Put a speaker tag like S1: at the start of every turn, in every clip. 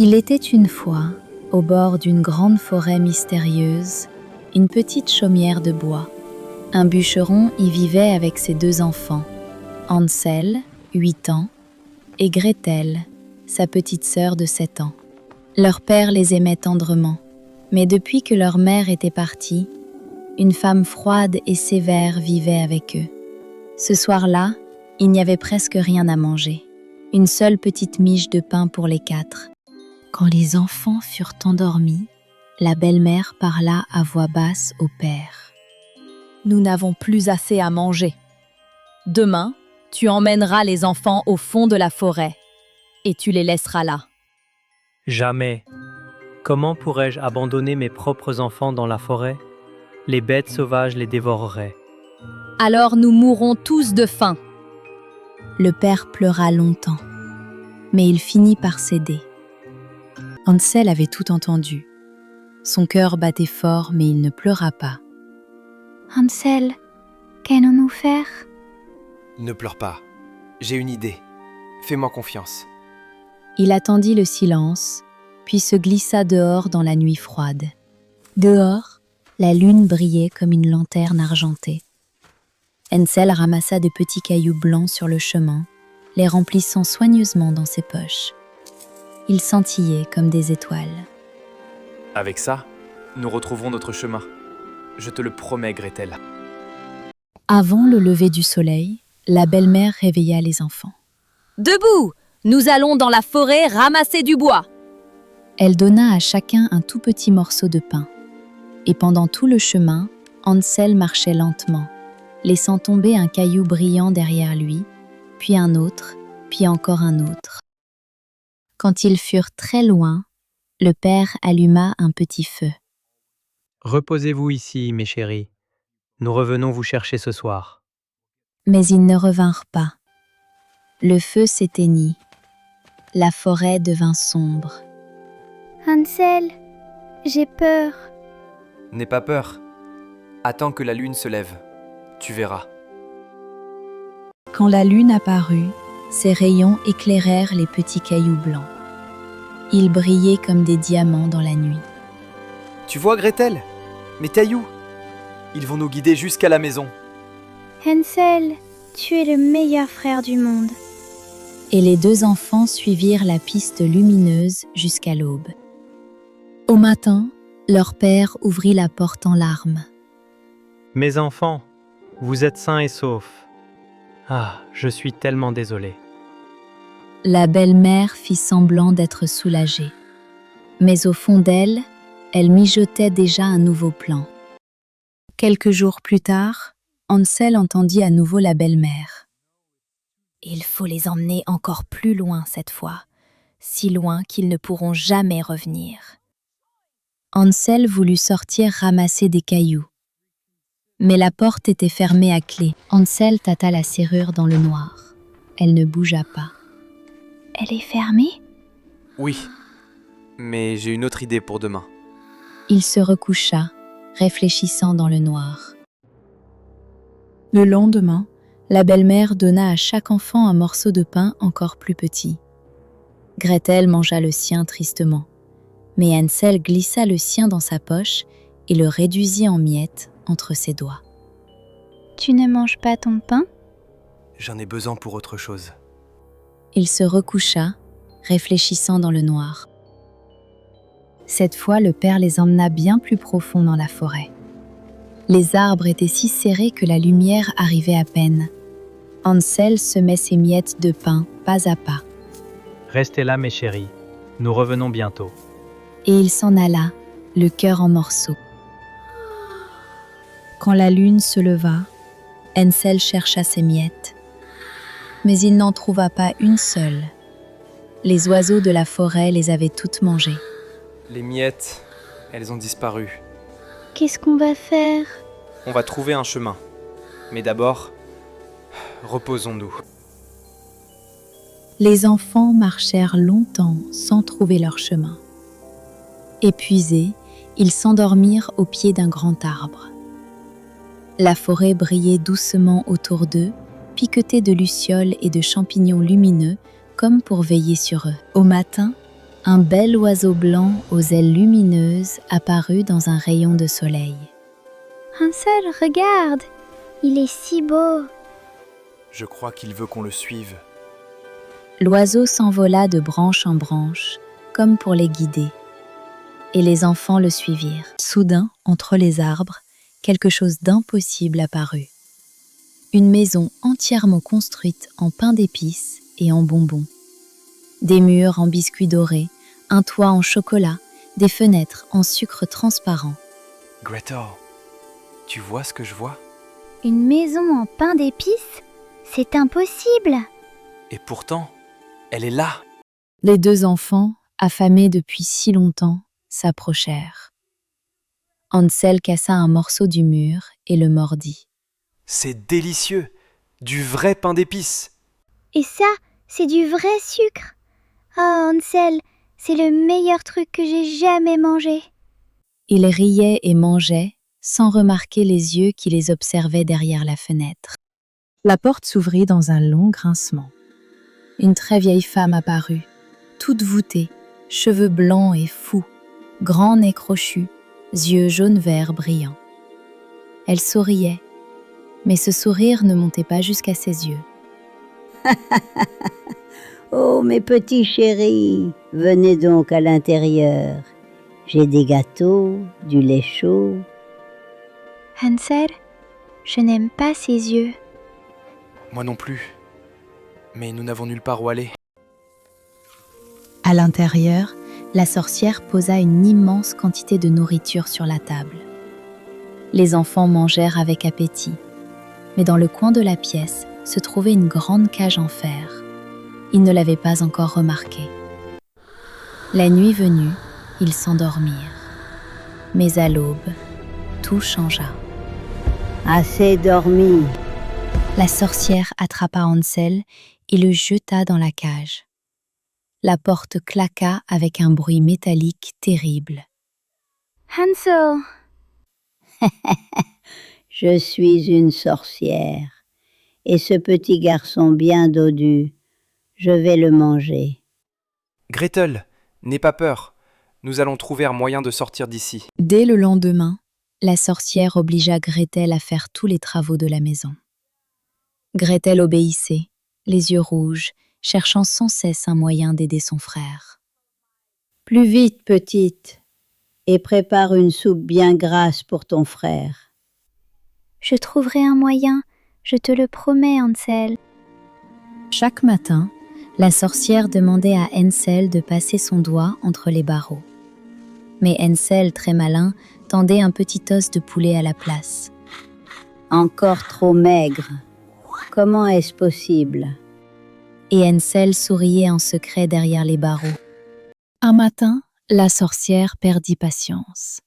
S1: Il était une fois, au bord d'une grande forêt mystérieuse, une petite chaumière de bois. Un bûcheron y vivait avec ses 2 enfants, Hansel, 8 ans, et Gretel, sa petite sœur de 7 ans. Leur père les aimait tendrement, mais depuis que leur mère était partie, une femme froide et sévère vivait avec eux. Ce soir-là, il n'y avait presque rien à manger, une seule petite miche de pain pour les 4. Quand les enfants furent endormis, la belle-mère parla à voix basse au père.
S2: « Nous n'avons plus assez à manger. Demain, tu emmèneras les enfants au fond de la forêt et tu les laisseras là. »
S3: Jamais. Comment pourrais-je abandonner mes propres enfants dans la forêt? Les bêtes sauvages les dévoreraient.
S2: Alors nous mourrons tous de faim.
S1: Le père pleura longtemps, mais il finit par céder. Hansel avait tout entendu. Son cœur battait fort, mais il ne pleura pas.
S4: « Hansel, qu'allons-nous faire ?»
S5: Ne pleure pas. J'ai une idée. Fais-moi confiance.
S1: Il attendit le silence, puis se glissa dehors dans la nuit froide. Dehors, la lune brillait comme une lanterne argentée. Hansel ramassa de petits cailloux blancs sur le chemin, les remplissant soigneusement dans ses poches. Ils scintillaient comme des étoiles.
S5: Avec ça, nous retrouverons notre chemin. Je te le promets, Gretel.
S1: Avant le lever du soleil, la belle-mère réveilla les enfants.
S2: « Debout! Nous allons dans la forêt ramasser du bois. »
S1: Elle donna à chacun un tout petit morceau de pain. Et pendant tout le chemin, Hansel marchait lentement, laissant tomber un caillou brillant derrière lui, puis un autre, puis encore un autre. Quand ils furent très loin, le père alluma un petit feu.
S3: « Reposez-vous ici, mes chéris. Nous revenons vous chercher ce soir. »
S1: Mais ils ne revinrent pas. Le feu s'éteignit. La forêt devint sombre.
S4: « Hansel, j'ai peur. »
S5: N'aie pas peur. Attends que la lune se lève. Tu verras.
S1: Quand la lune apparut, ses rayons éclairèrent les petits cailloux blancs. Ils brillaient comme des diamants dans la nuit.
S5: Tu vois, Gretel? Mes cailloux. Ils vont nous guider jusqu'à la maison.
S4: « Hansel, tu es le meilleur frère du monde. »
S1: Et les 2 enfants suivirent la piste lumineuse jusqu'à l'aube. Au matin, leur père ouvrit la porte en larmes.
S3: « Mes enfants, vous êtes sains et saufs. Ah, je suis tellement désolé. »
S1: La belle-mère fit semblant d'être soulagée. Mais au fond d'elle, elle mijotait déjà un nouveau plan. Quelques jours plus tard, Hansel entendit à nouveau la belle-mère. « Il faut les emmener encore plus loin cette fois, si loin qu'ils ne pourront jamais revenir. » Hansel voulut sortir ramasser des cailloux. Mais la porte était fermée à clé. Hansel tâta la serrure dans le noir. Elle ne bougea pas.
S4: « Elle est fermée ?»
S5: Oui, mais j'ai une autre idée pour demain.
S1: Il se recoucha, réfléchissant dans le noir. Le lendemain, la belle-mère donna à chaque enfant un morceau de pain encore plus petit. Gretel mangea le sien tristement, mais Hansel glissa le sien dans sa poche et le réduisit en miettes entre ses doigts.
S4: « Tu ne manges pas ton pain ?»
S5: J'en ai besoin pour autre chose.
S1: Il se recoucha, réfléchissant dans le noir. Cette fois, le père les emmena bien plus profond dans la forêt. Les arbres étaient si serrés que la lumière arrivait à peine. Hansel semait ses miettes de pain pas à pas.
S3: « Restez là, mes chéris. Nous revenons bientôt. »
S1: Et il s'en alla, le cœur en morceaux. Quand la lune se leva, Hansel chercha ses miettes. Mais il n'en trouva pas une seule. Les oiseaux de la forêt les avaient toutes mangées.
S5: Les miettes, elles ont disparu.
S4: « Qu'est-ce qu'on va faire ?»
S5: On va trouver un chemin. Mais d'abord, reposons-nous.
S1: Les enfants marchèrent longtemps sans trouver leur chemin. Épuisés, ils s'endormirent au pied d'un grand arbre. La forêt brillait doucement autour d'eux, piquetée de lucioles et de champignons lumineux, comme pour veiller sur eux. Au matin, un bel oiseau blanc aux ailes lumineuses apparut dans un rayon de soleil.
S4: Hansel, regarde, il est si beau.
S5: Je crois qu'il veut qu'on le suive.
S1: L'oiseau s'envola de branche en branche, comme pour les guider. Et les enfants le suivirent. Soudain, entre les arbres, quelque chose d'impossible apparut. Une maison entièrement construite en pain d'épices et en bonbons. Des murs en biscuits dorés, un toit en chocolat, des fenêtres en sucre transparent.
S5: Gretel, tu vois ce que je vois?
S4: Une maison en pain d'épices? C'est impossible.
S5: Et pourtant, elle est là.
S1: Les deux enfants, affamés depuis si longtemps, s'approchèrent. Hansel cassa un morceau du mur et le mordit.
S5: C'est délicieux. Du vrai pain d'épices.
S4: Et ça, c'est du vrai sucre. Oh, Hansel, c'est le meilleur truc que j'ai jamais mangé.
S1: Ils riaient et mangeaient, sans remarquer les yeux qui les observaient derrière la fenêtre. La porte s'ouvrit dans un long grincement. Une très vieille femme apparut, toute voûtée, cheveux blancs et fous, grand nez crochu, yeux jaune-vert brillants. Elle souriait, mais ce sourire ne montait pas jusqu'à ses yeux.
S6: Oh, mes petits chéris, venez donc à l'intérieur. J'ai des gâteaux, du lait chaud.
S4: Hansel, je n'aime pas ses yeux.
S5: Moi non plus. Mais nous n'avons nulle part où aller.
S1: À l'intérieur, la sorcière posa une immense quantité de nourriture sur la table. Les enfants mangèrent avec appétit, mais dans le coin de la pièce se trouvait une grande cage en fer. Ils ne l'avaient pas encore remarquée. La nuit venue, ils s'endormirent. Mais à l'aube, tout changea.
S6: Assez dormi.
S1: La sorcière attrapa Hansel et le jeta dans la cage. La porte claqua avec un bruit métallique terrible.
S4: Hansel,
S6: Je suis une sorcière. Et ce petit garçon bien dodu, je vais le manger.
S5: Gretel, n'aie pas peur. Nous allons trouver un moyen de sortir d'ici.
S1: Dès le lendemain, la sorcière obligea Gretel à faire tous les travaux de la maison. Gretel obéissait, les yeux rouges, cherchant sans cesse un moyen d'aider son frère.
S6: Plus vite, petite, et prépare une soupe bien grasse pour ton frère.
S4: je trouverai un moyen, je te le promets, Hansel.
S1: Chaque matin, la sorcière demandait à Hansel de passer son doigt entre les barreaux. Mais Hansel, très malin, tendait un petit os de poulet à la place.
S6: Encore trop maigre. Comment est-ce possible?
S1: Et Hansel souriait en secret derrière les barreaux. Un matin, la sorcière perdit patience.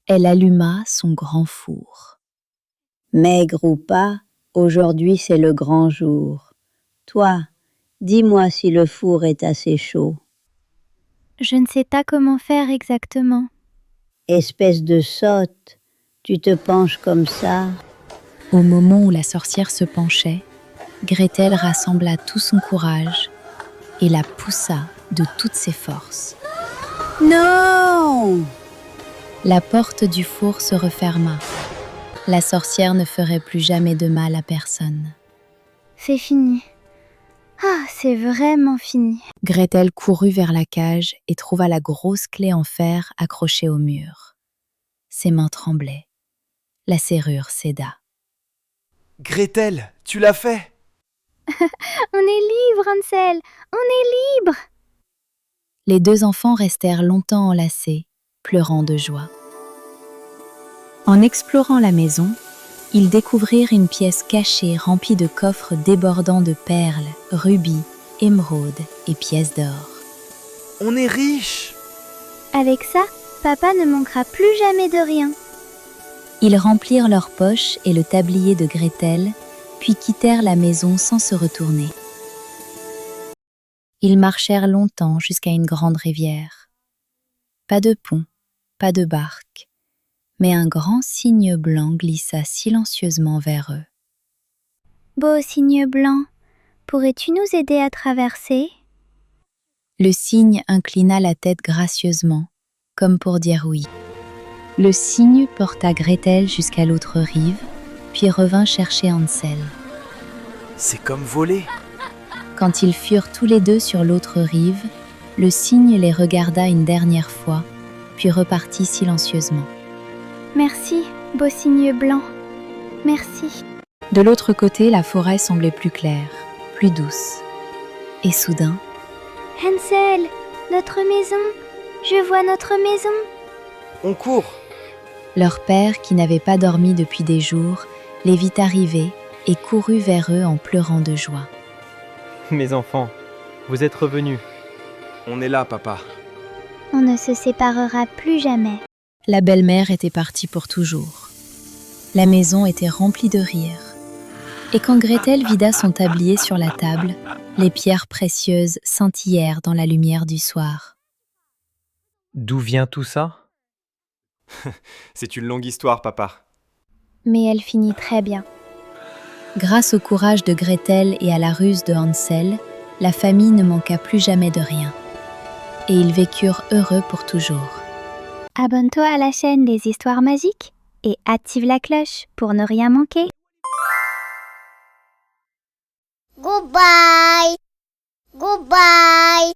S1: Elle alluma son grand four.
S6: Maigre ou pas, aujourd'hui c'est le grand jour. Toi, dis-moi si le four est assez chaud.
S4: Je ne sais pas comment faire exactement.
S6: Espèce de sotte, tu te penches comme ça.
S1: Au moment où la sorcière se penchait, Gretel rassembla tout son courage et la poussa de toutes ses forces.
S6: Non!
S1: La porte du four se referma. La sorcière ne ferait plus jamais de mal à personne.
S4: C'est fini. Ah, c'est vraiment fini.
S1: Gretel courut vers la cage et trouva la grosse clé en fer accrochée au mur. Ses mains tremblaient. La serrure céda.
S5: Gretel, tu l'as fait!
S4: On est libre, Hansel. On est libre.
S1: Les deux enfants restèrent longtemps enlacés, pleurant de joie. En explorant la maison, ils découvrirent une pièce cachée remplie de coffres débordant de perles, rubis, émeraudes et pièces d'or.
S5: On est riches!
S4: Avec ça, papa ne manquera plus jamais de rien.
S1: Ils remplirent leurs poches et le tablier de Gretel, puis quittèrent la maison sans se retourner. Ils marchèrent longtemps jusqu'à une grande rivière. Pas de pont, pas de barque, mais un grand cygne blanc glissa silencieusement vers eux.
S4: Beau cygne blanc, pourrais-tu nous aider à traverser?
S1: Le cygne inclina la tête gracieusement, comme pour dire oui. Le cygne porta Gretel jusqu'à l'autre rive, puis revint chercher Hansel.
S5: C'est comme voler.
S1: Quand ils furent tous les deux sur l'autre rive, le cygne les regarda une dernière fois, puis repartit silencieusement.
S4: Merci, beau cygne blanc. Merci.
S1: De l'autre côté, la forêt semblait plus claire, plus douce. Et soudain,
S4: Hansel, notre maison. Je vois notre maison.
S5: On court.
S1: leur père, qui n'avait pas dormi depuis des jours, les vit arriver et courut vers eux en pleurant de joie.
S3: Mes enfants, vous êtes revenus.
S5: On est là, papa.
S4: On ne se séparera plus jamais.
S1: La belle-mère était partie pour toujours. La maison était remplie de rires. Et quand Gretel vida son tablier sur la table, les pierres précieuses scintillèrent dans la lumière du soir.
S3: D'où vient tout ça?
S5: C'est une longue histoire, papa.
S4: Mais elle finit très bien.
S1: Grâce au courage de Gretel et à la ruse de Hansel, la famille ne manqua plus jamais de rien. Et ils vécurent heureux pour toujours.
S4: Abonne-toi à la chaîne des histoires magiques et active la cloche pour ne rien manquer.
S7: Goodbye. Goodbye.